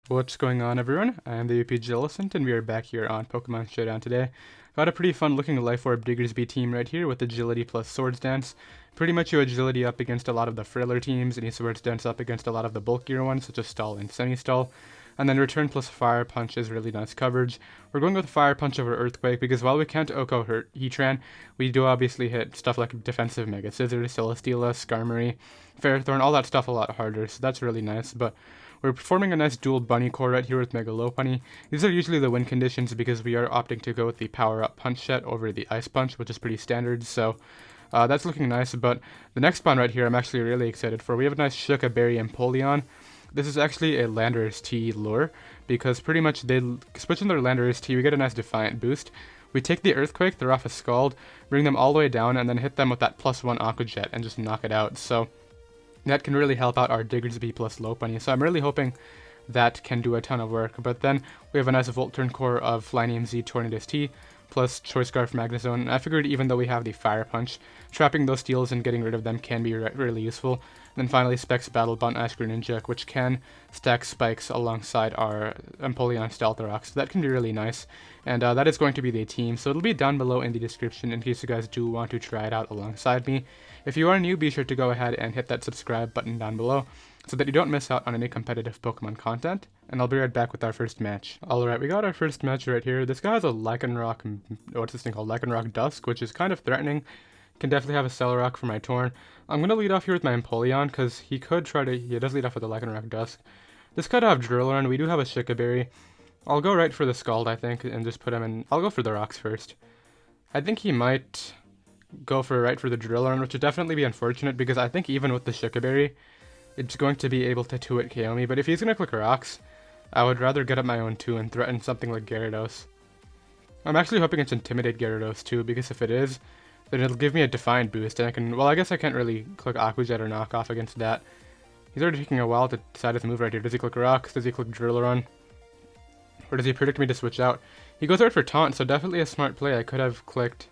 What's going on, everyone? I am the OPJellicent, and we are back here on Pokemon Showdown today. Got a pretty fun looking Life Orb Diggersby team right here with Agility plus Swords Dance. Pretty much your Agility up against a lot of the frailer teams, and your Swords Dance up against a lot of the bulkier ones, such as Stall and Semi-Stall. And then Return plus Fire Punch is really nice coverage. We're going with Fire Punch over Earthquake because while we can't OHKO hurt Heatran, we do obviously hit stuff like Defensive Mega Scissors, Celesteela, Skarmory, Ferrothorn, all that stuff a lot harder, so that's really nice. But we're performing a nice dual bunny core right here with Mega Lopunny. These are usually the win conditions because we are opting to go with the Power Up Punch set over the Ice Punch, which is pretty standard, so that's looking nice. But the next spawn right here I'm actually really excited for. We have a nice Shuca Berry Empoleon. This is actually a Landorus T lure because pretty much they switch in their Landorus T, we get a nice Defiant boost. We take the Earthquake, they're off a Scald, bring them all the way down, and then hit them with that +1 Aqua Jet and just knock it out. So that can really help out our Diggersby plus Lopunny, so I'm really hoping that can do a ton of work. But then we have a nice Volt Turn core of Flyinium Z Tornadus-T plus Choice Scarf Magnezone, and I figured even though we have the Fire Punch, trapping those steals and getting rid of them can be really useful. And then finally Specs Battle Bond Ice Greninja, which can stack spikes alongside our Empoleon Stealth Rock, so that can be really nice. And that is going to be the team, so it'll be down below in the description in case you guys do want to try it out alongside me. If you are new, be sure to go ahead and hit that subscribe button down below so that you don't miss out on any competitive Pokemon content, and I'll be right back with our first match. Alright, we got our first match right here. This guy has a Lycanroc, what's this thing called? Lycanroc Dusk, which is kind of threatening. Can definitely have a Celerock for my Torn. I'm going to lead off here with my Empoleon, because he does lead off with a Lycanroc Dusk. This could have Drillorn, we do have a Shuca Berry. I'll go right for the Scald, I think, and just put him in. I'll go for the rocks first. I think he might go right for the Drillorn, which would definitely be unfortunate, because I think even with the Shuca Berry, it's going to be able to 2-hit KO me. But if he's going to click rocks, I would rather get up my own 2 and threaten something like Gyarados. I'm actually hoping it's Intimidate Gyarados too, because if it is, then it'll give me a Defiant boost, and I can, well, I guess I can't really click Aqua Jet or Knock Off against that. He's already taking a while to decide his move right here. Does he click rocks? Does he click Drillorn? Or does he predict me to switch out? He goes right for Taunt, so definitely a smart play. I could have clicked.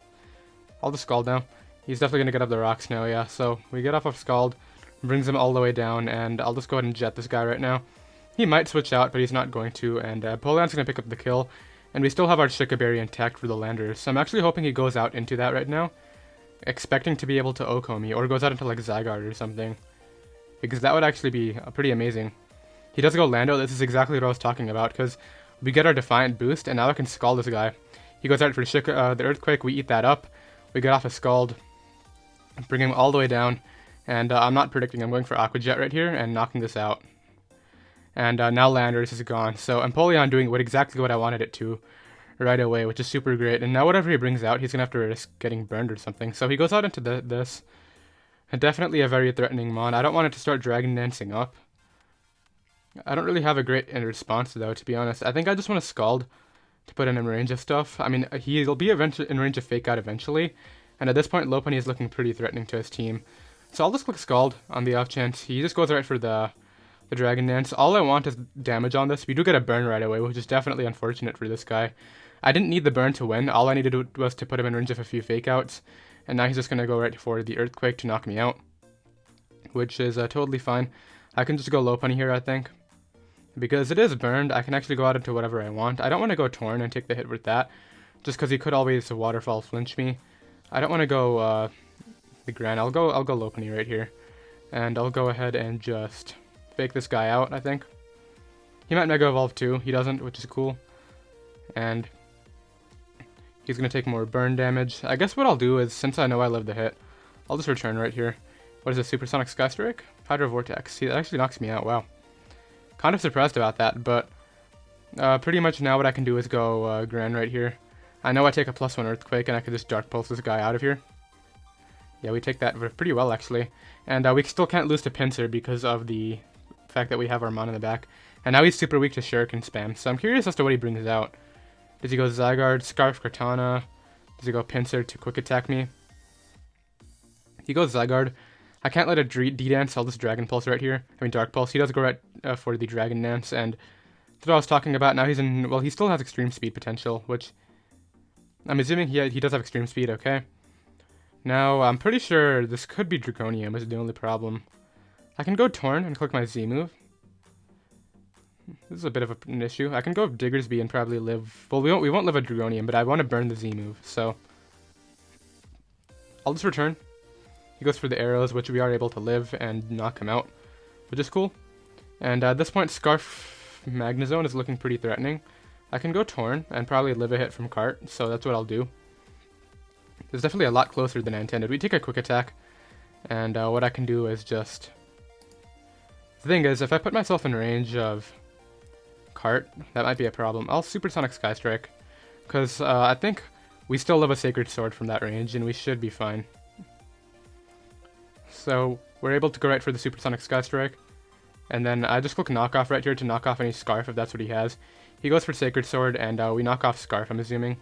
I'll just Scald now. He's definitely going to get up the rocks now, yeah. So we get off of Scald, brings him all the way down, and I'll just go ahead and Jet this guy right now. He might switch out, but he's not going to, and Poleon's going to pick up the kill. And we still have our Shuca Berry intact for the Landers, so I'm actually hoping he goes out into that right now, expecting to be able to OHKO me, or goes out into like Zygarde or something, because that would actually be pretty amazing. He does go Lando. This is exactly what I was talking about, because we get our Defiant boost, and now I can Scald this guy. He goes out for the Earthquake, we eat that up, we get off a Scald, bring him all the way down, and I'm not predicting, I'm going for Aqua Jet right here, and knocking this out. And now Landorus is gone, so Empoleon doing exactly what I wanted it to right away, which is super great. And now whatever he brings out, he's going to have to risk getting burned or something. So he goes out into this, and definitely a very threatening mon. I don't want it to start Dragon Dancing up. I don't really have a great response though, to be honest. I think I just want to Scald to put him in range of stuff. I mean, he'll be in range of Fake Out eventually, and at this point Lopunny is looking pretty threatening to his team. So I'll just click Scald on the off chance. He just goes right for the Dragon Dance. All I want is damage on this. We do get a burn right away, which is definitely unfortunate for this guy. I didn't need the burn to win. All I needed was to put him in range of a few Fake Outs, and now he's just going to go right for the Earthquake to knock me out, which is totally fine. I can just go Lopunny here, I think. Because it is burned, I can actually go out into whatever I want. I don't want to go Torn and take the hit with that, just because he could always Waterfall flinch me. I don't want to go the Gran. I'll go Lopunny right here, and I'll go ahead and just fake this guy out, I think. He might Mega Evolve too. He doesn't, which is cool. And he's going to take more burn damage. I guess what I'll do is, since I know I live the hit, I'll just return right here. What is this, Supersonic Sky Strike? Hydro Vortex. See, that actually knocks me out, wow. Kind of surprised about that, but pretty much now what I can do is go Gran right here. I know I take a +1 Earthquake, and I can just Dark Pulse this guy out of here. Yeah, we take that pretty well, actually. And we still can't lose to Pinsir because of the fact that we have our Mon in the back. And now he's super weak to Shuriken Spam, so I'm curious as to what he brings out. Does he go Zygarde, Scarf Cortana? Does he go Pinsir to Quick Attack me? He goes Zygarde. I can't let a D-Dance, I'll just Dragon Pulse right here. I mean Dark Pulse. He does go right for the Dragon Dance, and that's what I was talking about. Now he's in, well, he still has Extreme Speed potential, which I'm assuming he does have Extreme Speed, okay. Now, I'm pretty sure this could be Draconium is the only problem. I can go Torn and click my Z move. This is a bit of an issue. I can go Diggersby and probably live... Well, we won't live a Dragonium, but I want to burn the Z move, so... I'll just return. He goes for the arrows, which we are able to live and knock him out, which is cool. And at this point, Scarf Magnezone is looking pretty threatening. I can go Torn and probably live a hit from Cart, so that's what I'll do. It's definitely a lot closer than I intended. We take a quick attack, and what I can do is just... The thing is, if I put myself in range of Cart, that might be a problem. I'll Supersonic Sky Strike, because I think we still live a Sacred Sword from that range, and we should be fine. So we're able to go right for the Supersonic Sky Strike, and then I just click Knock Off right here to knock off any Scarf if that's what he has. He goes for Sacred Sword, and we knock off Scarf, I'm assuming.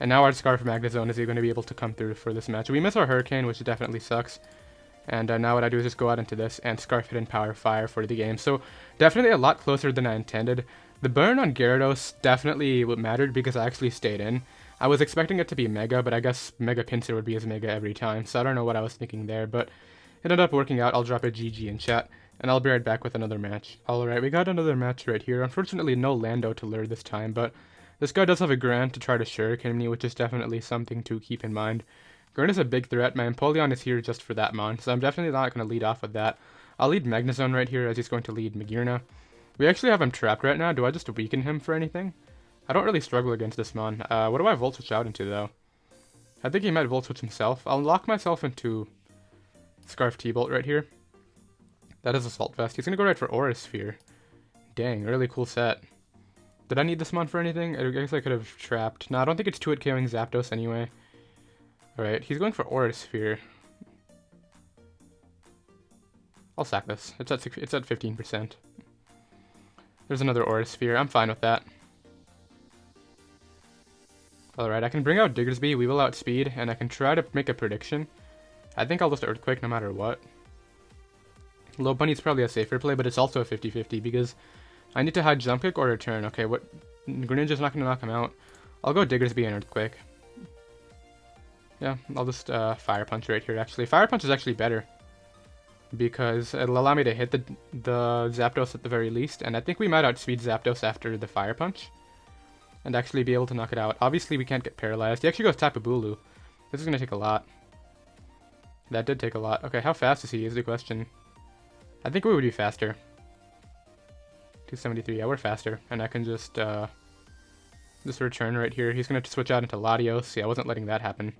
And now our Scarf Magnezone is going to be able to come through for this match. We miss our Hurricane, which definitely sucks. And now what I do is just go out into this and Scarf Hidden Power Fire for the game. So definitely a lot closer than I intended. The burn on Gyarados definitely mattered because I actually stayed in. I was expecting it to be Mega, but I guess Mega Pinsir would be as Mega every time. So I don't know what I was thinking there, but it ended up working out. I'll drop a GG in chat, and I'll be right back with another match. Alright, we got another match right here. Unfortunately, no Lando to lure this time, but this guy does have a Grand to try to Shuriken me, which is definitely something to keep in mind. Grand is a big threat. My Empoleon is here just for that mon, so I'm definitely not going to lead off with that. I'll lead Magnezone right here as he's going to lead Magearna. We actually have him trapped right now. Do I just weaken him for anything? I don't really struggle against this mon. What do I Volt Switch out into, though? I think he might Volt Switch himself. I'll lock myself into Scarf T-Bolt right here. That is Assault Vest. He's going to go right for Aura Sphere. Dang, really cool set. Did I need this mon for anything? I guess I could have trapped. No, I don't think it's 2-hit KOing Zapdos anyway. Alright, he's going for Aura Sphere. I'll sack this. It's at 15%. There's another Aura Sphere. I'm fine with that. Alright, I can bring out Diggersby, we will outspeed, and I can try to make a prediction. I think I'll just Earthquake no matter what. Lopunny's probably a safer play, but it's also a 50-50 because I need to hide Jump Kick or Return. Okay, what? Greninja's not going to knock him out. I'll go Diggersby and Earthquake. Yeah, I'll just Fire Punch right here, actually. Fire Punch is actually better because it'll allow me to hit the Zapdos at the very least, and I think we might outspeed Zapdos after the Fire Punch and actually be able to knock it out. Obviously, we can't get paralyzed. He actually goes Tapu Bulu. This is going to take a lot. That did take a lot. Okay, how fast is he is the question. I think we would be faster. 273, yeah, we're faster. And I can just return right here. He's going to switch out into Latios. Yeah, I wasn't letting that happen.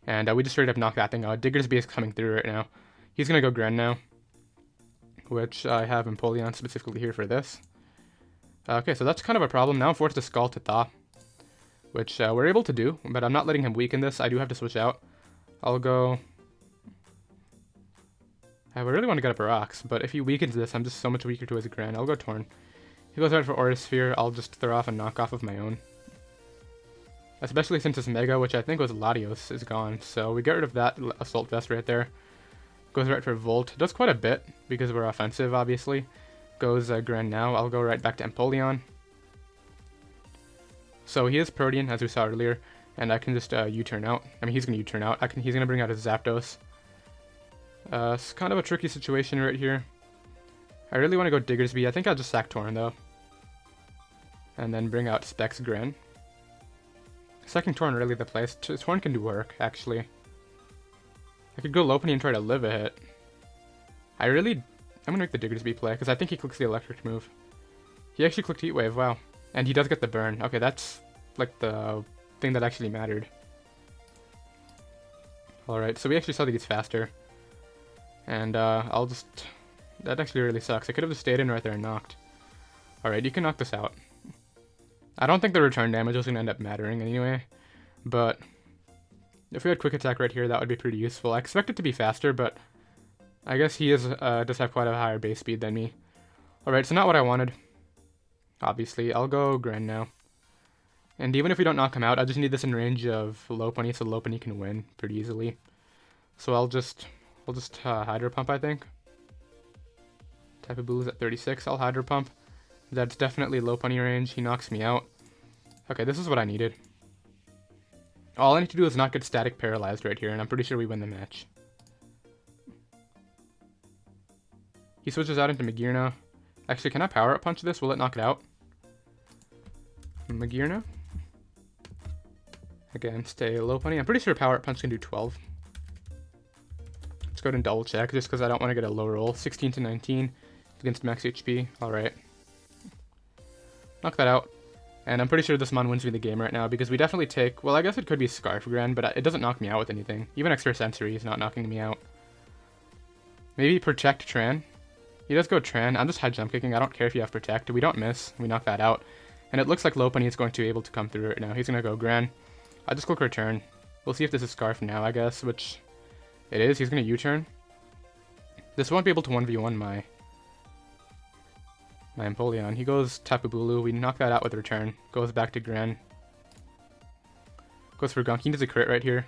And we just straight up knock that thing out. Diggersby is coming through right now. He's going to go Gren now, which I have Empoleon specifically here for this. Okay, so that's kind of a problem. Now I'm forced to Scald to Thaw, which we're able to do, but I'm not letting him weaken this. I do have to switch out. I'll go... I really want to get up a Rocks, but if he weakens this, I'm just so much weaker to his Gran. I'll go Torn. He goes right for Aura Sphere. I'll just throw off a knockoff of my own. Especially since his Mega, which I think was Latios, is gone. So we get rid of that Assault Vest right there. Goes right for Volt. Does quite a bit, because we're offensive, obviously. Goes Gran now. I'll go right back to Empoleon. So he is Protean, as we saw earlier, and I can just U-turn out. I mean, he's going to U-turn out. He's going to bring out his Zapdos. It's kind of a tricky situation right here. I really want to go Diggersby. I think I'll just sack Torn, though. And then bring out Specs Gren. Second Torn really the place. Torn can do work, actually. I could go Lopunny and try to live a hit. I'm going to make the Diggersby play, because I think he clicks the electric move. He actually clicked Heat Wave, wow. And he does get the burn. Okay, that's like the thing that actually mattered. Alright, so we actually saw that he's faster. And I'll just... That actually really sucks. I could have just stayed in right there and knocked. Alright, you can knock this out. I don't think the return damage was going to end up mattering anyway. But if we had Quick Attack right here, that would be pretty useful. I expect it to be faster, but I guess he does have quite a higher base speed than me. Alright, so not what I wanted. Obviously, I'll go Gren now. And even if we don't knock him out, I just need this in range of Lopunny, so Lopunny can win pretty easily. So I'll just Hydro Pump, I think. Tapu Bulu's at 36. I'll Hydro Pump. That's definitely Lopunny range. He knocks me out. Okay, this is what I needed. All I need to do is not get static paralyzed right here, and I'm pretty sure we win the match. He switches out into Magearna. Actually, can I power up punch this? Will it knock it out? Magearna against a Lopunny. I'm pretty sure power up punch can do 12. Let's go ahead and double check just because I don't want to get a low roll. 16 to 19 against max HP. Alright. Knock that out. And I'm pretty sure this mon wins me the game right now because we definitely take... Well, I guess it could be Scarf Grand, but it doesn't knock me out with anything. Even Extra Sensory is not knocking me out. Maybe Protect Tran. He does go Tran. I'm just high jump kicking. I don't care if you have Protect. We don't miss. We knock that out. And it looks like Lopunny is going to be able to come through right now. He's going to go Gran. I'll just click Return. We'll see if this is Scarf now, I guess, which it is. He's going to U-turn. This won't be able to 1v1 my Empoleon. He goes Tapu Bulu. We knock that out with Return. Goes back to Gran. Goes for Gunk. He does a crit right here,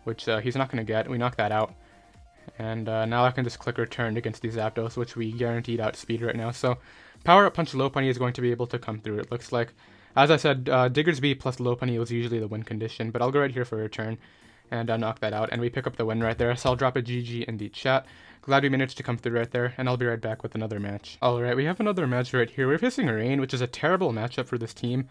which he's not going to get. We knock that out. And now I can just click Return against these Zapdos, which we guaranteed outspeed right now. So Power Up Punch Lopunny is going to be able to come through, it looks like. As I said, Diggersby plus Lopunny was usually the win condition, but I'll go right here for Return and knock that out. And we pick up the win right there, so I'll drop a GG in the chat. Glad we managed to come through right there, and I'll be right back with another match. Alright, we have another match right here. We're facing Rain, which is a terrible matchup for this team.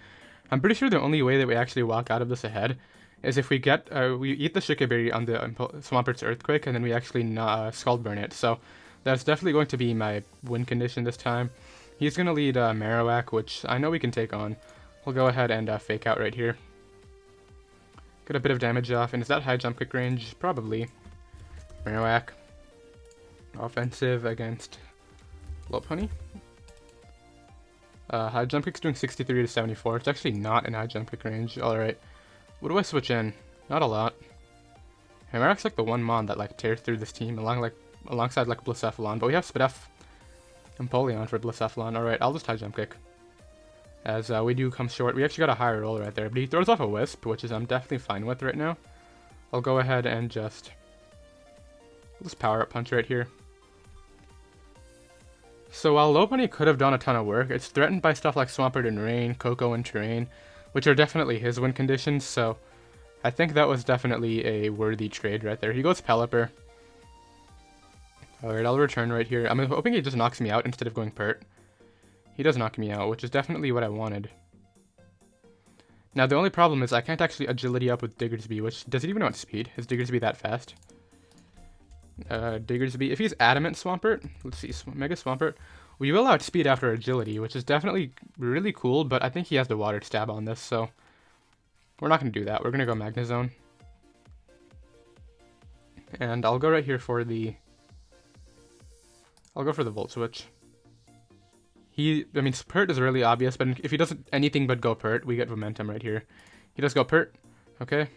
I'm pretty sure the only way that we actually walk out of this ahead is if we get, we eat the Shuca berry on the Swampert's Earthquake, and then we actually Scald Burn it. So that's definitely going to be my win condition this time. He's going to lead Marowak, which I know we can take on. I'll go ahead and Fake Out right here. Get a bit of damage off, and is that high jump kick range? Probably. Marowak. Offensive against Lopunny. High jump kick's doing 63 to 74. It's actually not in high jump kick range. Alright. What do I switch in? Not a lot. Marowak's like the one mon that like tears through this team alongside like Blacephalon, but we have Spadef Empoleon for Blacephalon. Alright, I'll just high jump kick. As we do come short. We actually got a higher roll right there, but he throws off a Wisp, which is I'm definitely fine with right now. I'll go ahead and just Power Up Punch right here. So while Lopunny could have done a ton of work, it's threatened by stuff like Swampert and Rain, Coco and Terrain, which are definitely his win conditions, so I think that was definitely a worthy trade right there. He goes Pelipper. Alright, I'll return right here. I'm hoping he just knocks me out instead of going Pert. He does knock me out, which is definitely what I wanted. Now the only problem is I can't actually agility up with Diggersby, which does it even know speed? Is Diggersby that fast? Diggersby, if he's Adamant Swampert, let's see, Mega Swampert, we will outspeed after agility, which is definitely really cool, but I think he has the Water Stab on this, so we're not going to do that. We're going to go Magnezone. And I'll go right here for the... I'll go for the Volt Switch. I mean, Pert is really obvious, but if he doesn't anything but go Pert, we get momentum right here. He does go Pert, okay.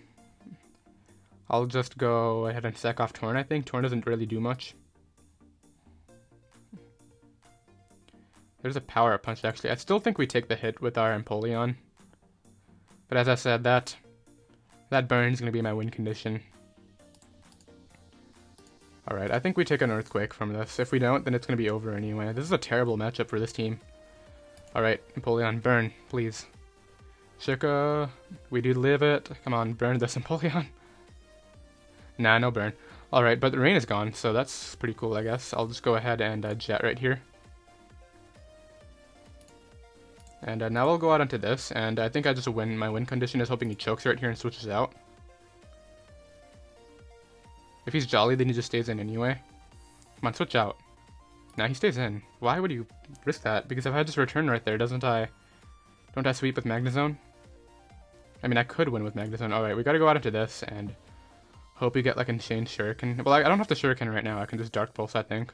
I'll just go ahead and sack off Torn, I think. Torn doesn't really do much. There's a Power Up Punch, actually. I still think we take the hit with our Empoleon. But as I said, that burn is going to be my win condition. Alright, I think we take an Earthquake from this. If we don't, then it's going to be over anyway. This is a terrible matchup for this team. Alright, Empoleon, burn, please. Shuca, we do live it. Come on, burn this Empoleon. Nah, no burn. Alright, but the rain is gone, so that's pretty cool, I guess. I'll just go ahead and Jet right here. And now I'll go out into this, and I think I just win. My win condition is hoping he chokes right here and switches out. If he's Jolly, then he just stays in anyway. Come on, switch out. Now he stays in. Why would you risk that? Because if I just return right there, don't I sweep with Magnezone? I mean, I could win with Magnezone. Alright, we gotta go out into this, and hope we get like Insane Shuriken. Well, I don't have the Shuriken right now. I can just Dark Pulse, I think.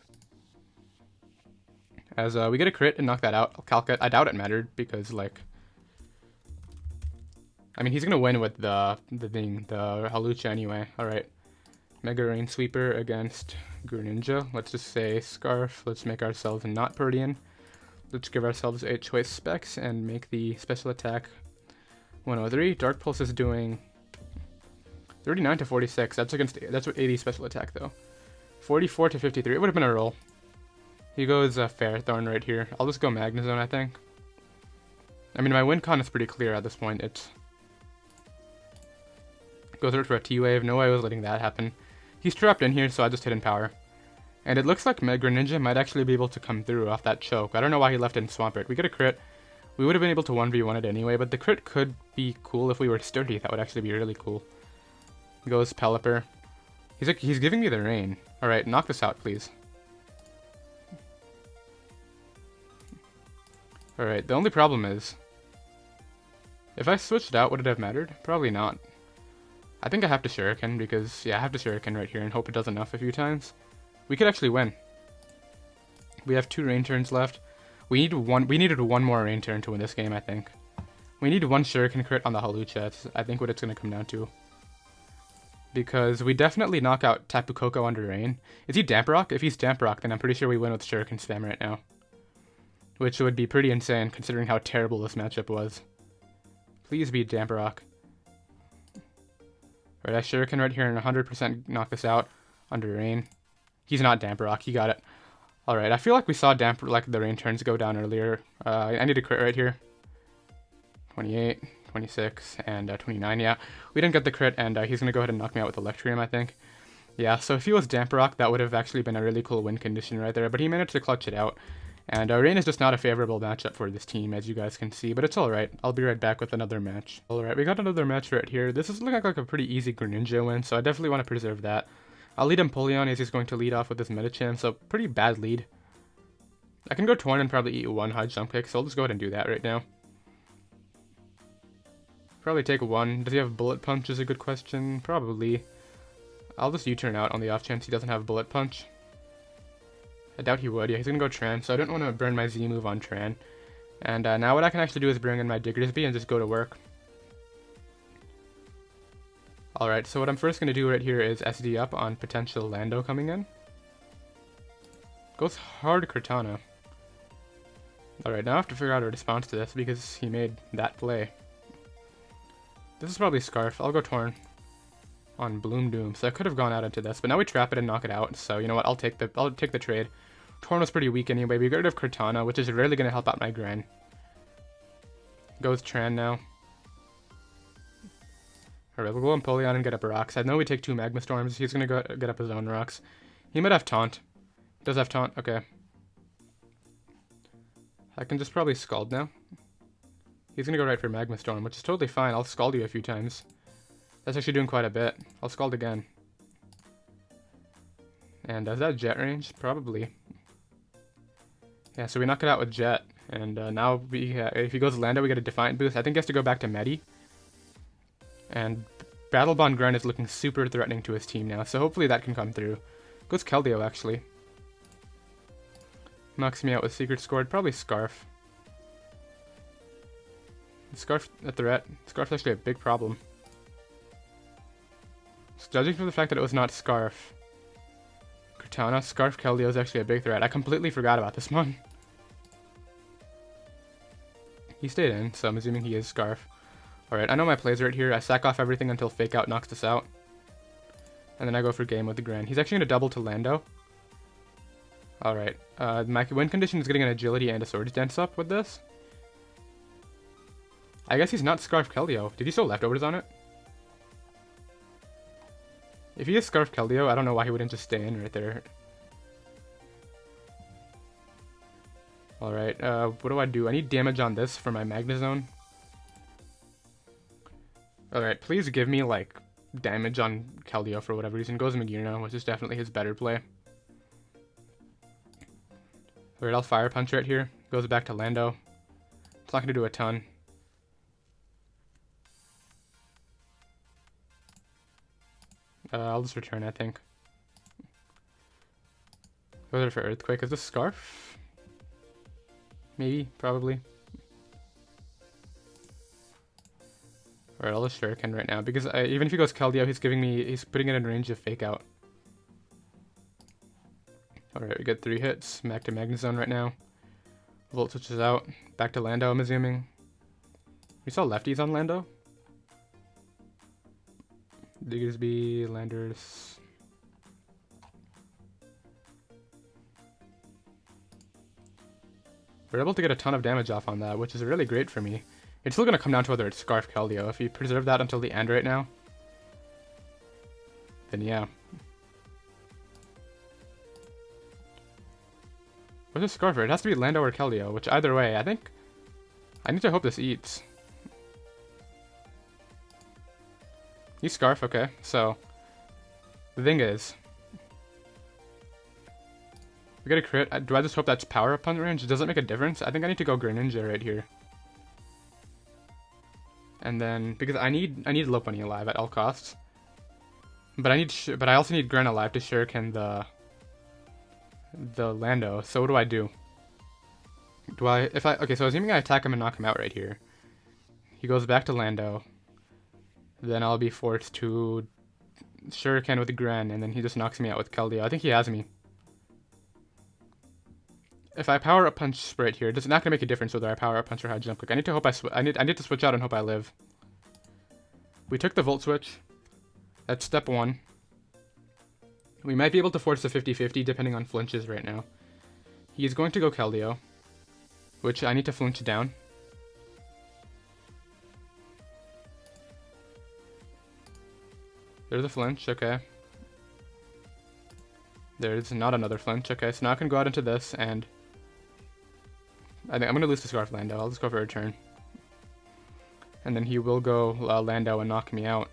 As we get a crit and knock that out. I'll calc it. I doubt it mattered because, like, I mean, he's gonna win with the Halucha anyway. Alright. Mega Rain Sweeper against Greninja. Let's just say Scarf. Let's make ourselves not Perdian. Let's give ourselves 8 choice specs and make the special attack 103. Dark Pulse is doing 39 to 46. That's what 80 special attack though. 44 to 53. It would have been a roll. He goes Ferrothorn right here. I'll just go Magnezone, I think. I mean, my win con is pretty clear at this point. It goes right for a T-Wave. No way I was letting that happen. He's trapped in here, so I just hit in power. And it looks like Mega Ninja might actually be able to come through off that choke. I don't know why he left in Swampert. We get a crit. We would have been able to 1v1 it anyway, but the crit could be cool if we were sturdy. That would actually be really cool. Goes Pelipper. He's giving me the rain. Alright, knock this out, please. Alright, the only problem is, if I switched out, would it have mattered? Probably not. I think I have to Shuriken because, yeah, I have to Shuriken right here and hope it does enough a few times. We could actually win. We have 2 rain turns left. We needed one more rain turn to win this game, I think. We need 1 Shuriken crit on the Hawlucha. I think what it's going to come down to. Because we definitely knock out Tapu Koko under rain. Is he Damp Rock? If he's Damp Rock, then I'm pretty sure we win with Shuriken spam right now. Which would be pretty insane considering how terrible this matchup was. Please be Damp Rock. Alright, I Shuriken right here and 100% knock this out under rain. He's not Damp Rock, he got it. Alright, I feel like we saw the rain turns go down earlier. I need a crit right here. 28, 26, and 29, yeah. We didn't get the crit, and he's going to go ahead and knock me out with Electrium, I think. Yeah, so if he was Damp Rock, that would have actually been a really cool win condition right there, but he managed to clutch it out. And rain is just not a favorable matchup for this team, as you guys can see, but it's alright. I'll be right back with another match. Alright, we got another match right here. This is looking like a pretty easy Greninja win, so I definitely want to preserve that. I'll lead Empoleon as he's going to lead off with this Medicham, so pretty bad lead. I can go Torn and probably eat 1 high jump kick, so I'll just go ahead and do that right now. Probably take 1. Does he have Bullet Punch is a good question. Probably. I'll just U-turn out on the off chance he doesn't have Bullet Punch. I doubt he would. Yeah, he's going to go Tran, so I don't want to burn my Z move on Tran. And now what I can actually do is bring in my Diggersby and just go to work. Alright, so what I'm first going to do right here is SD up on potential Lando coming in. Goes hard Cortana. Alright, now I have to figure out a response to this because he made that play. This is probably Scarf. I'll go Torn on Bloom Doom. So I could have gone out into this, but now we trap it and knock it out. So you know what? I'll take the trade. Torn was pretty weak anyway. We got rid of Cortana, which is really going to help out my Gren. Goes Tran now. Alright, we'll go Empoleon and get up a Rocks. I know we take 2 Magma Storms. He's going to go get up his own Rocks. He might have Taunt. Does have Taunt. Okay. I can just probably Scald now. He's going to go right for Magma Storm, which is totally fine. I'll Scald you a few times. That's actually doing quite a bit. I'll Scald again. And does that Jet range? Probably. Yeah, so we knock it out with Jet. And now if he goes Lando, we get a Defiant boost. I think he has to go back to Medi. And Battle Bond Gren is looking super threatening to his team now, so hopefully that can come through. Goes Keldeo, actually. Knocks me out with Secret Scored. Probably Scarf. Scarf a threat. Scarf's actually a big problem. Judging from the fact that it was not Scarf, Cortana, Scarf Keldeo is actually a big threat. I completely forgot about this one. He stayed in, so I'm assuming he is Scarf. Alright, I know my plays right here. I sack off everything until Fake Out knocks us out. And then I go for game with the Gren. He's actually going to double to Lando. Alright, my win condition is getting an Agility and a Swords Dance up with this. I guess he's not Scarf Keldeo. Did he still leftovers on it? If he is Scarf Keldeo, I don't know why he wouldn't just stay in right there. Alright, what do I do? I need damage on this for my Magnezone. Alright, please give me, like, damage on Keldeo for whatever reason. Goes Magearna, which is definitely his better play. Alright, I'll Fire Punch right here. Goes back to Lando. It's not going to do a ton. I'll just return, I think. Go there for Earthquake. Is this Scarf? Maybe, probably. Alright, I'll just Shuriken right now, because even if he goes Keldeo, he's putting it in range of Fake Out. Alright, we get 3 hits. Back to Magnezone right now. Volt switches out. Back to Lando, I'm assuming. We saw lefties on Lando? Diggersby, Landers. We're able to get a ton of damage off on that, which is really great for me. It's still going to come down to whether it's Scarf Keldeo. If you preserve that until the end right now, then yeah. Where's the Scarfer? It has to be Lando or Keldeo, which either way, I think... I need to hope this eats. You Scarf, okay. So, the thing is... We get a crit. Do I just hope that's Power Up Punch range? Does it make a difference? I think I need to go Greninja right here. And then, because I need Lopunny alive at all costs. But I also need Gren alive to shuriken the Lando. So what do I do? Okay, so assuming I attack him and knock him out right here. He goes back to Lando. Then I'll be forced to shuriken with Gren, and then he just knocks me out with Keldeo. I think he has me. If I Power Up Punch right here, it's not gonna make a difference whether I Power Up Punch or High Jump. Like I need to hope I need to switch out and hope I live. We took the Volt Switch. That's step 1. We might be able to force the 50-50 depending on flinches right now. He's going to go Keldeo, which I need to flinch down. There's a flinch, okay. There's not another flinch, okay. So now I can go out into this, and I think I'm going to lose to Scarf Lando. I'll just go for a return. And then he will go Lando and knock me out.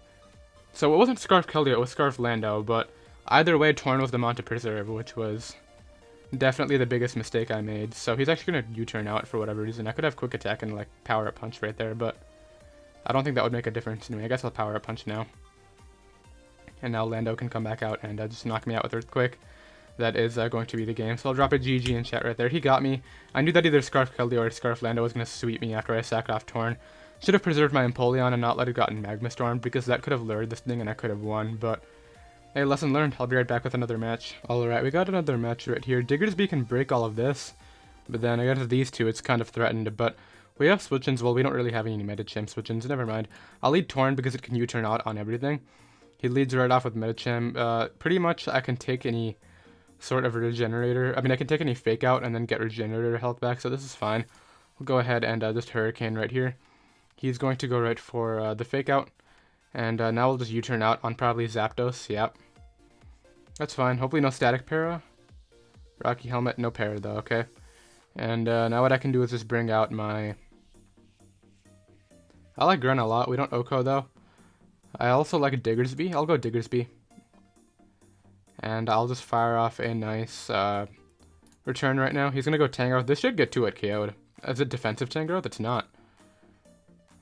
So it wasn't Scarf Keldeo, it was Scarf Lando, but either way, Torn was the Mon to preserve, which was definitely the biggest mistake I made. So he's actually going to U-turn out for whatever reason. I could have Quick Attack and like Power Up Punch right there, but I don't think that would make a difference anyway. I guess I'll Power Up Punch now. And now Lando can come back out and just knock me out with Earthquake. That is going to be the game. So I'll drop a GG in chat right there. He got me. I knew that either Scarf Keldeo or Scarf Lando was going to sweep me after I sacked off Torn. Should have preserved my Empoleon and not let it gotten Magma Storm, because that could have lured this thing and I could have won, but hey, lesson learned. I'll be right back with another match. Alright, we got another match right here. Diggersby can break all of this, but then against these two, it's kind of threatened, but we have Switch-ins. Well, we don't really have any Medicham Switch-ins. Never mind. I'll lead Torn because it can U-turn out on everything. He leads right off with Medicham. Pretty much I can take any sort of Regenerator. I mean, I can take any Fake Out and then get Regenerator health back, so this is fine. We'll go ahead and just Hurricane right here. He's going to go right for the Fake Out. And now we'll just U-turn out on probably Zapdos. Yep. That's fine. Hopefully no Static Para. Rocky Helmet, no Para though, okay. And now what I can do is just bring out my... I like Gren a lot. We don't Oko though. I also like Diggersby. I'll go Diggersby. And I'll just fire off a nice return right now. He's going to go Tangrowth. This should get 2-hit KO'd. As a defensive Tangrowth, it's not.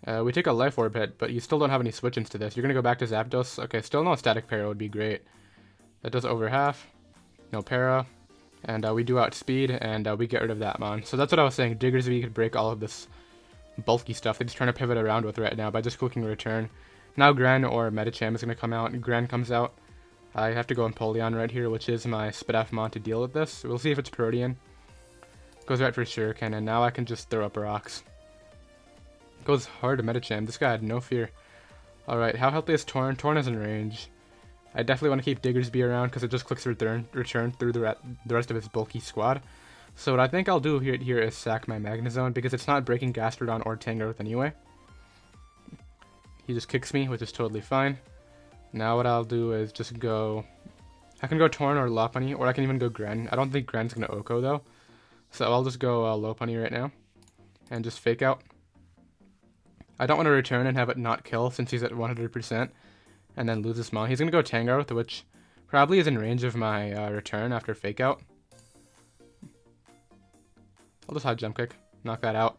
We take a Life Orb hit, but you still don't have any switch-ins to this. You're going to go back to Zapdos. Okay, still no Static Para would be great. That does over half. No Para. And we do outspeed, and we get rid of that Mon. So that's what I was saying. Diggersby could break all of this bulky stuff that he's trying to pivot around with right now by just clicking return. Now Gren or Medicham is going to come out. Gren comes out. I have to go Empoleon right here, which is my Spidaf Mon to deal with this. We'll see if it's Protean. Goes right for Shuriken, and now I can just throw up rocks. Goes hard to Medicham. This guy had no fear. Alright, how healthy is Torn? Torn is in range. I definitely want to keep Diggersby around because it just clicks return through the rest of his bulky squad. So what I think I'll do here is sack my Magnezone because it's not breaking Gastrodon or Tangrowth anyway. He just kicks me, which is totally fine. Now what I'll do is just go... I can go Torn or Lopunny, or I can even go Gren. I don't think Gren's going to Oko though. So I'll just go Lopunny right now. And just Fake Out. I don't want to return and have it not kill since he's at 100%. And then lose this Mon. He's going to go Tangrowth, which probably is in range of my return after Fake Out. I'll just High Jump Kick. Knock that out.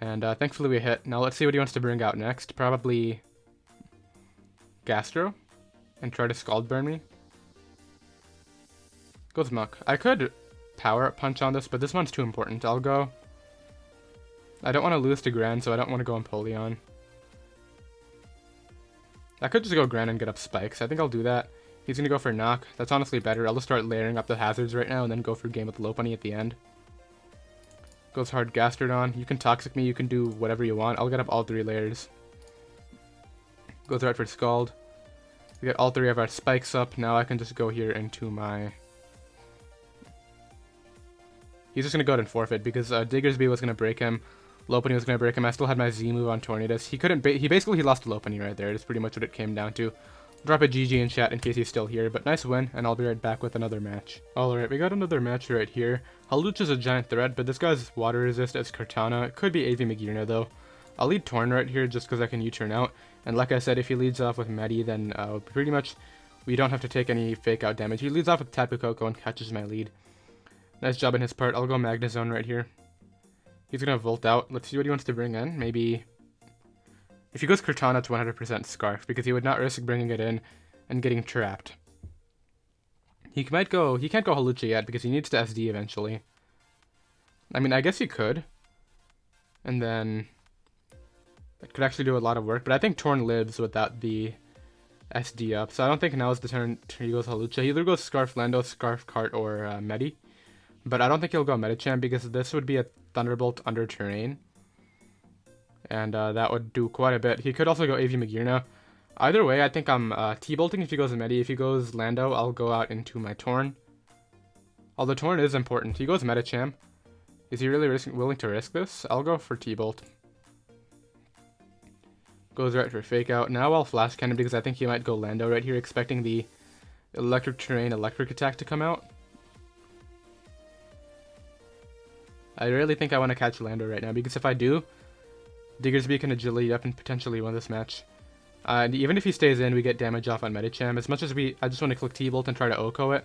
And thankfully we hit. Now let's see what he wants to bring out next. Probably Gastro. And try to Scald Burn me. Goes Muck. I could Power Up Punch on this, but this one's too important. I'll go... I don't want to lose to Gren, so I don't want to go Empoleon. I could just go Gren and get up Spikes. I think I'll do that. He's going to go for Knock. That's honestly better. I'll just start layering up the hazards right now and then go for game with Lopunny at the end. Goes hard Gastrodon. You can Toxic me. You can do whatever you want. I'll get up all 3 layers. Goes right for Scald. We get all 3 of our Spikes up. Now I can just go here into my... He's just going to go ahead and forfeit because Diggersby was going to break him. Lopunny was going to break him. I still had my Z move on Tornadus. He couldn't... He basically lost to Lopunny right there. That's pretty much what it came down to. drop a GG in chat in case he's still here, but nice win, and I'll be right back with another match. Alright, we got another match right here. Hawlucha's a giant threat, but this guy's water resist as Kartana. It could be AV Magearna though. I'll lead Torn right here just because I can U-turn out, and like I said, if he leads off with Medi, then pretty much we don't have to take any fake out damage. He leads off with Tapu Koko and catches my lead. Nice job in his part. I'll go Magnezone right here. He's gonna Volt out. Let's see what he wants to bring in. Maybe if he goes Kartana, it's 100% Scarf, because he would not risk bringing it in and getting trapped. He can't go Hawlucha yet, because he needs to SD eventually. I mean, I guess he could. And then it could actually do a lot of work, but I think Torn lives without the SD up, so I don't think now is the turn he goes Hawlucha. He either goes Scarf Lando, Scarf Cart, or Medi. But I don't think he'll go Medicham, because this would be a Thunderbolt under terrain. And that would do quite a bit. He could also go AV Magearna. Either way, I think I'm T-bolting if he goes Medi. If he goes Lando, I'll go out into my Torn. Although Torn is important. He goes Medicham. Is he really willing to risk this? I'll go for T-bolt. Goes right for Fake Out. Now I'll Flash Cannon because I think he might go Lando right here, expecting the Electric Terrain Electric attack to come out. I really think I want to catch Lando right now, because if I do, Diggersby can agility up and potentially win this match. And even if he stays in, we get damage off on Medicham. As much as I just want to click T-Bolt and try to OHKO it,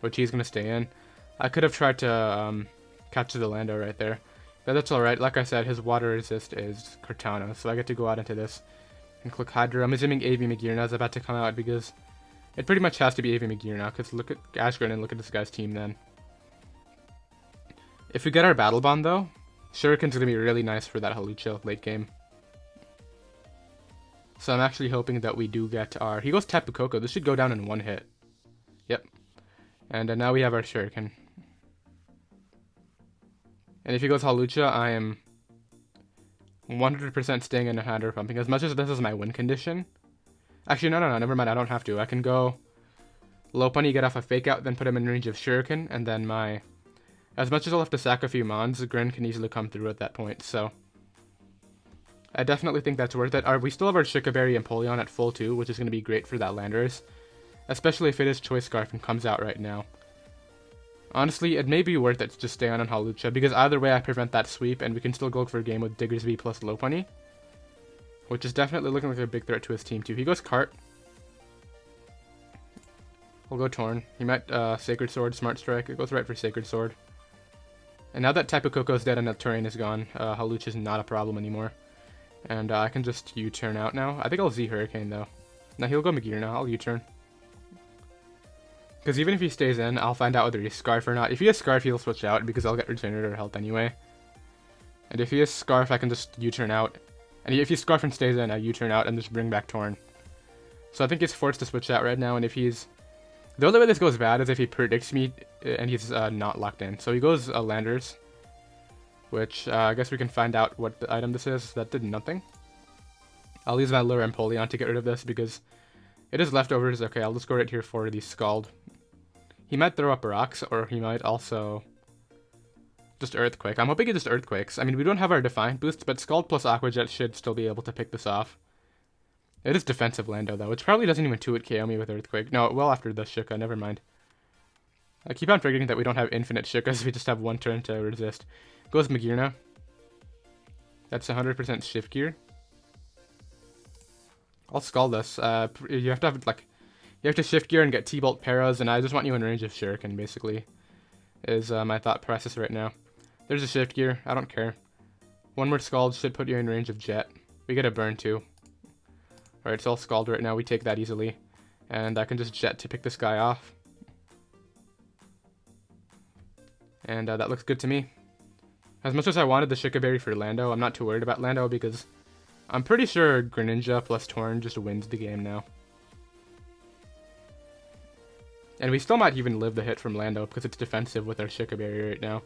which he's going to stay in. I could have tried to catch the Lando right there. But that's alright. Like I said, his water resist is Kartana, so I get to go out into this and click Hydra. I'm assuming AV Magearna is about to come out, because it pretty much has to be AV Magearna, because look at Ashgren and look at this guy's team then. If we get our Battle Bond though, Shuriken's going to be really nice for that Hawlucha late game. So I'm actually hoping that we do get our... He goes Tapu Koko. This should go down in one hit. Yep. And now we have our Shuriken. And if he goes Hawlucha, I am 100% staying in a Hydro Pumping. As much as this is my win condition. Actually, no, never mind. I don't have to. I can go Lopunny, get off a Fake Out, then put him in range of Shuriken, and then my... As much as I'll have to sack a few Mons, Grin can easily come through at that point, so... I definitely think that's worth it. We still have our Shuca Berry and Empoleon at full too, which is going to be great for that Landorus. Especially if it is Choice Scarf and comes out right now. Honestly, it may be worth it to just stay on Hawlucha, because either way I prevent that sweep, and we can still go for a game with Diggersby plus Lopunny. Which is definitely looking like a big threat to his team too. He goes Cart. We'll go Torn. He might Sacred Sword, Smart Strike. It goes right for Sacred Sword. And now that Tapu Koko's dead and the terrain is gone, Hawlucha is not a problem anymore. And I can just U-turn out now. I think I'll Z Hurricane though. Now he'll go Magearna. I'll U-turn. Because even if he stays in, I'll find out whether he's Scarf or not. If he is Scarf, he'll switch out because I'll get Regenerator health anyway. And if he is Scarf, I can just U-turn out. And if he's Scarf and stays in, I U-turn out and just bring back Torn. So I think he's forced to switch out right now, and if he's... The only way this goes bad is if he predicts me and he's not locked in. So he goes Landers, which I guess we can find out what the item this is. That did nothing. I'll use my Lure Empoleon to get rid of this because it is leftovers. Okay, I'll just go right here for the Scald. He might throw up rocks, or he might also just Earthquake. I'm hoping he just Earthquakes. I mean, we don't have our Defiant boost, but Scald plus Aqua Jet should still be able to pick this off. It is defensive Lando, though, which probably doesn't even 2-hit KO me with Earthquake. No, well after the Shuca, never mind. I keep on forgetting that we don't have infinite Shucas, we just have one turn to resist. Goes Magearna. That's 100% Shift Gear. I'll Scald this. You have to have, like... You have to Shift Gear and get T-Bolt Paras, and I just want you in range of Shuriken, basically. Is my thought process right now. There's a Shift Gear, I don't care. One more Scald should put you in range of Jet. We get a burn, too. Alright, so I'll Scald right now, we take that easily. And I can just Jet to pick this guy off. And that looks good to me. As much as I wanted the Shuca Berry for Lando, I'm not too worried about Lando because I'm pretty sure Greninja plus Torn just wins the game now. And we still might even live the hit from Lando because it's defensive with our Shuca Berry right now.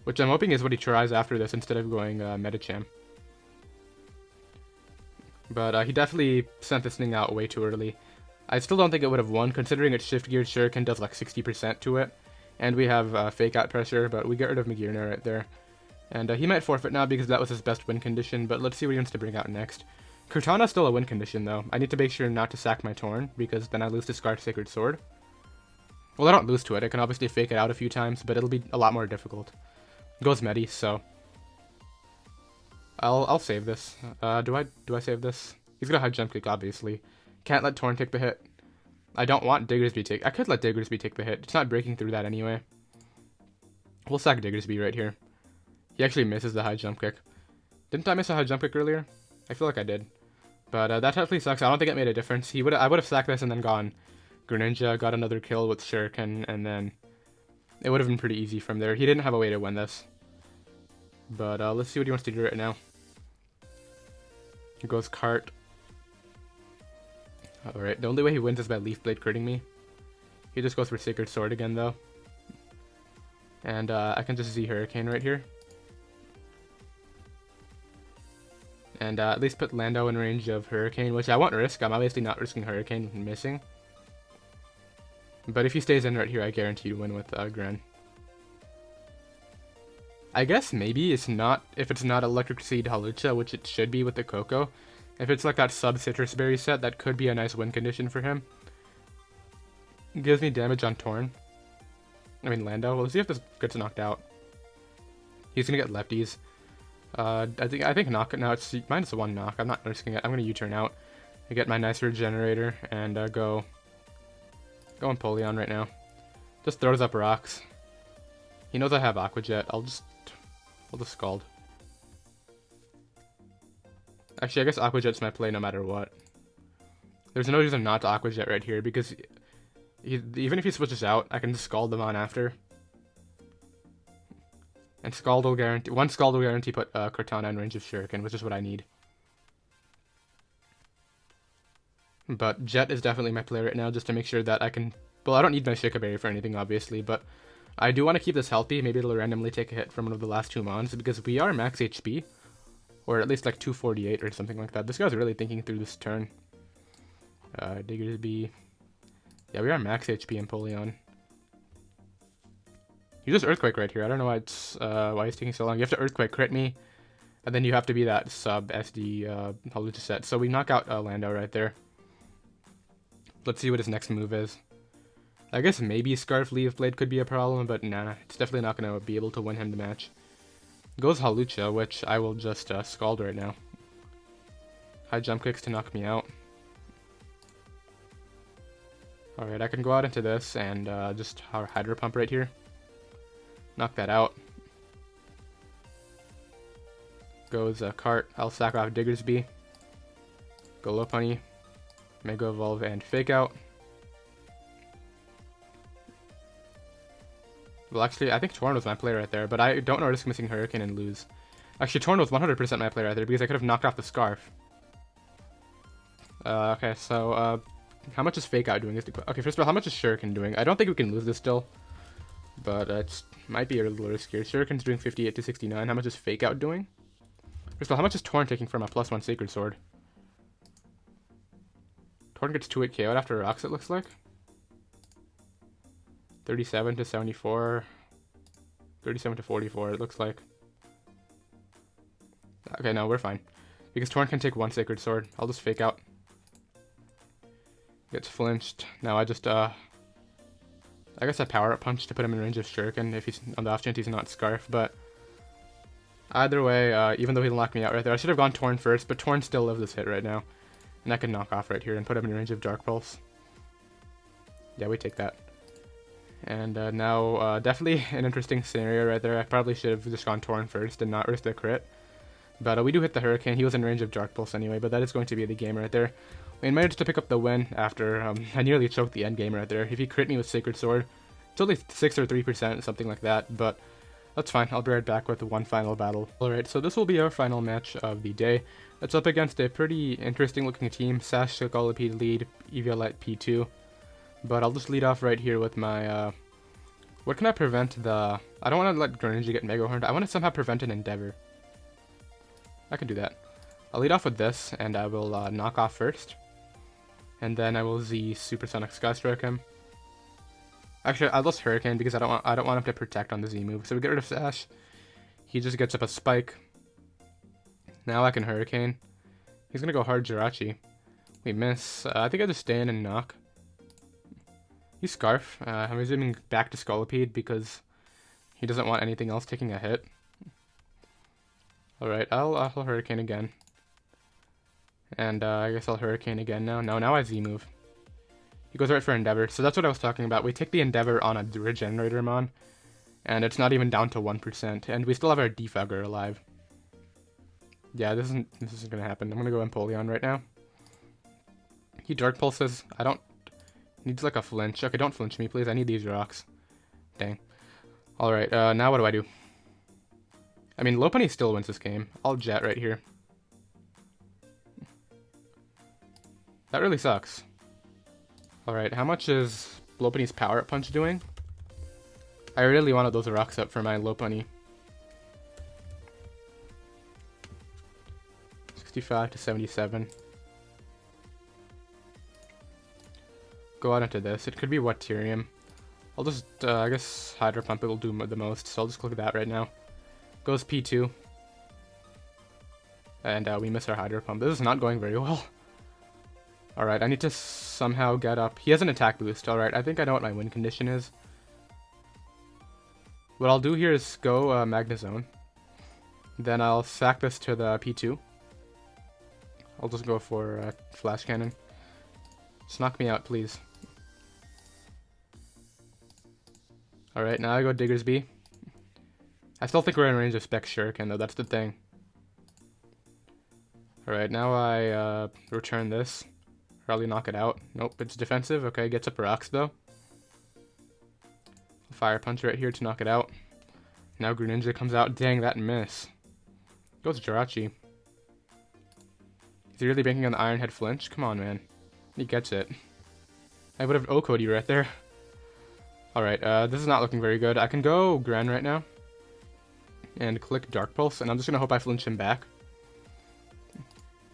Which I'm hoping is what he tries after this instead of going Medicham. But he definitely sent this thing out way too early. I still don't think it would have won, considering its Shift Gear Shuriken does like 60% to it. And we have Fake Out Pressure, but we get rid of Magearna right there. And he might forfeit now because that was his best win condition, but let's see what he wants to bring out next. Cortana's still a win condition, though. I need to make sure not to sack my Torn, because then I lose to Scarf Sacred Sword. Well, I don't lose to it. I can obviously fake it out a few times, but it'll be a lot more difficult. Goes Medi, so I'll save this. Do I save this? He's gonna high jump kick, obviously. Can't let Torn take the hit. I don't want Diggersby take. I could let Diggersby take the hit. It's not breaking through that anyway. We'll sack Diggersby right here. He actually misses the high jump kick. Didn't I miss a high jump kick earlier? I feel like I did. But that definitely sucks. I don't think it made a difference. I would have sacked this and then gone Greninja, got another kill with Shuriken, and then it would have been pretty easy from there. He didn't have a way to win this. But let's see what he wants to do right now. He goes Cart. Alright, the only way he wins is by Leaf Blade critting me. He just goes for Sacred Sword again, though. And I can just Z Hurricane right here. And at least put Lando in range of Hurricane, which I won't risk. I'm obviously not risking Hurricane missing. But if he stays in right here, I guarantee you win with Gren. I guess maybe it's not, if it's not Electric Seed Hawlucha, which it should be with the Coco. If it's like that sub-Citrus Berry set, that could be a nice win condition for him. Gives me damage on Torn. I mean Lando. Well, let's see if this gets knocked out. He's gonna get lefties. I think knock it now. It's -1 knock. I'm not risking it. I'm gonna U-turn out. I get my nice Regenerator and go Empoleon right now. Just throws up rocks. He knows I have Aqua Jet. I'll just Scald. Actually, I guess Aqua Jet's my play no matter what. There's no reason not to Aqua Jet right here because even if he switches out, I can just Scald them on after. And Scald will guarantee, one Scald will guarantee put Cortana in range of Shuriken, which is what I need. But Jet is definitely my play right now, just to make sure that I can, well, I don't need my Shuca Berry for anything, obviously, but I do want to keep this healthy. Maybe it'll randomly take a hit from one of the last two mons, because we are max HP, or at least like 248 or something like that. This guy's really thinking through this turn. Diggersby. Yeah, we are max HP Empoleon. You just Earthquake right here. I don't know why it's taking so long. You have to Earthquake crit me, and then you have to be that sub SD Hawlucha set. So we knock out Lando right there. Let's see what his next move is. I guess maybe Scarf Leaf Blade could be a problem, but nah, it's definitely not going to be able to win him the match. Goes Hawlucha, which I will just Scald right now. High jump kicks to knock me out. Alright, I can go out into this and just Hydro Pump right here. Knock that out. Goes Cart. I'll sack off Diggersby. Go Lopunny, Mega Evolve, and Fake Out. Well, actually, I think Torn was my play right there, but I don't know risk missing Hurricane and lose. Actually, Torn was 100% my play right there because I could have knocked off the Scarf. Okay, so how much is Fake Out doing? Okay, first of all, how much is Shuriken doing? I don't think we can lose this still, but it might be a little riskier. Shuriken's doing 58 to 69. How much is Fake Out doing? First of all, how much is Torn taking from a +1 Sacred Sword? Torn gets 2-8 KO'd after rocks, it looks like. 37 to 74. 37 to 44, it looks like. Okay, no, we're fine. Because Torn can take 1 Sacred Sword. I'll just Fake Out. Gets flinched. Now I just, I guess I Power Up Punch to put him in range of Shuriken if he's on the off chance he's not Scarf, but either way, even though he'll knock me out right there, I should have gone Torn first, but Torn still lives this hit right now. And I can knock off right here and put him in range of Dark Pulse. Yeah, we take that. And now, definitely an interesting scenario right there. I probably should have just gone Torn first and not risk the crit. But we do hit the Hurricane. He was in range of Dark Pulse anyway, but that is going to be the game right there. We managed to pick up the win after I nearly choked the end game right there. If he crit me with Sacred Sword, it's only 6 or 3%, something like that, but that's fine. I'll be right back with one final battle. Alright, so this will be our final match of the day. It's up against a pretty interesting looking team. Sash, Shuca, lead, Eviolite P2. But I'll just lead off right here with my, what can I prevent the, I don't want to let Greninja get Mega Horned. I want to somehow prevent an Endeavor. I can do that. I'll lead off with this, and I will knock off first. And then I will Z Supersonic Sky Strike him. Actually, I'll just Hurricane because I don't want him to protect on the Z move. So we get rid of Sash. He just gets up a Spike. Now I can Hurricane. He's gonna go hard Jirachi. We miss. I think I just stay in and knock. You Scarf. I'm resuming back to Scolipede because he doesn't want anything else taking a hit. Alright, I'll Hurricane again. And I guess I'll Hurricane again now. No, now I Z-move. He goes right for Endeavor. So that's what I was talking about. We take the Endeavor on a Regenerator Mon, and it's not even down to 1%. And we still have our Defogger alive. Yeah, this isn't gonna happen. I'm gonna go Empoleon right now. He Dark Pulses. I don't... Needs like a flinch. Okay, don't flinch me, please. I need these rocks. Dang. Alright, now what do I do? I mean, Lopunny still wins this game. I'll Jet right here. That really sucks. Alright, how much is Lopunny's Power Up Punch doing? I really wanted those rocks up for my Lopunny. 65 to 77. Go out into this. It could be Waterium. I'll just, I guess Hydro Pump it will do the most, so I'll just click that right now. Goes P2. And we miss our Hydro Pump. This is not going very well. Alright, I need to somehow get up. He has an attack boost. Alright, I think I know what my win condition is. What I'll do here is go Magnezone. Then I'll sack this to the P2. I'll just go for Flash Cannon. Just knock me out, please. Alright, now I go Diggersby. I still think we're in range of Spec Shuriken, though, that's the thing. Alright, now I return this. Probably knock it out. Nope, it's defensive. Okay, gets up rocks, though. Fire Punch right here to knock it out. Now Greninja comes out. Dang, that miss. Goes Jirachi. Is he really banking on the Iron Head flinch? Come on, man. He gets it. I would have O-Cody right there. Alright, this is not looking very good. I can go Gren right now. And click Dark Pulse, and I'm just gonna hope I flinch him back.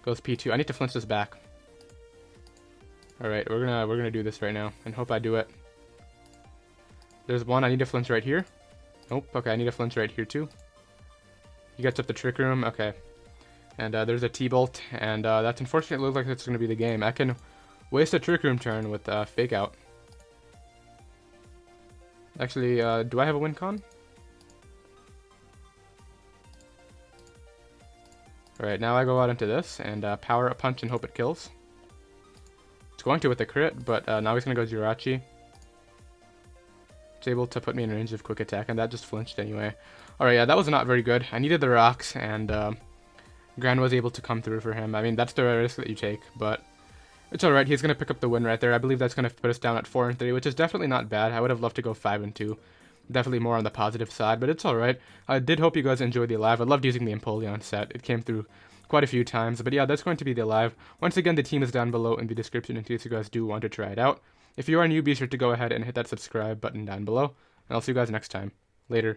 Goes P2. I need to flinch this back. Alright, we're gonna do this right now, and hope I do it. There's one, I need to flinch right here. Nope, okay, I need to flinch right here too. He gets up the Trick Room, okay. And there's a T-Bolt, and that's unfortunate. It looks like it's gonna be the game. I can waste a Trick Room turn with Fake Out. Actually, do I have a win con? Alright, now I go out into this, and Power Up Punch and hope it kills. It's going to with the crit, but now he's going to go Jirachi. It's able to put me in range of Quick Attack, and that just flinched anyway. Alright, yeah, that was not very good. I needed the rocks, and Gran was able to come through for him. I mean, that's the risk that you take, but it's alright. He's going to pick up the win right there. I believe that's going to put us down at 4-3, which is definitely not bad. I would have loved to go 5-2. Definitely more on the positive side, but it's alright. I did hope you guys enjoyed the live. I loved using the Empoleon set. It came through quite a few times, but yeah, that's going to be the live. Once again, the team is down below in the description in case you guys do want to try it out. If you are new, be sure to go ahead and hit that subscribe button down below, and I'll see you guys next time. Later.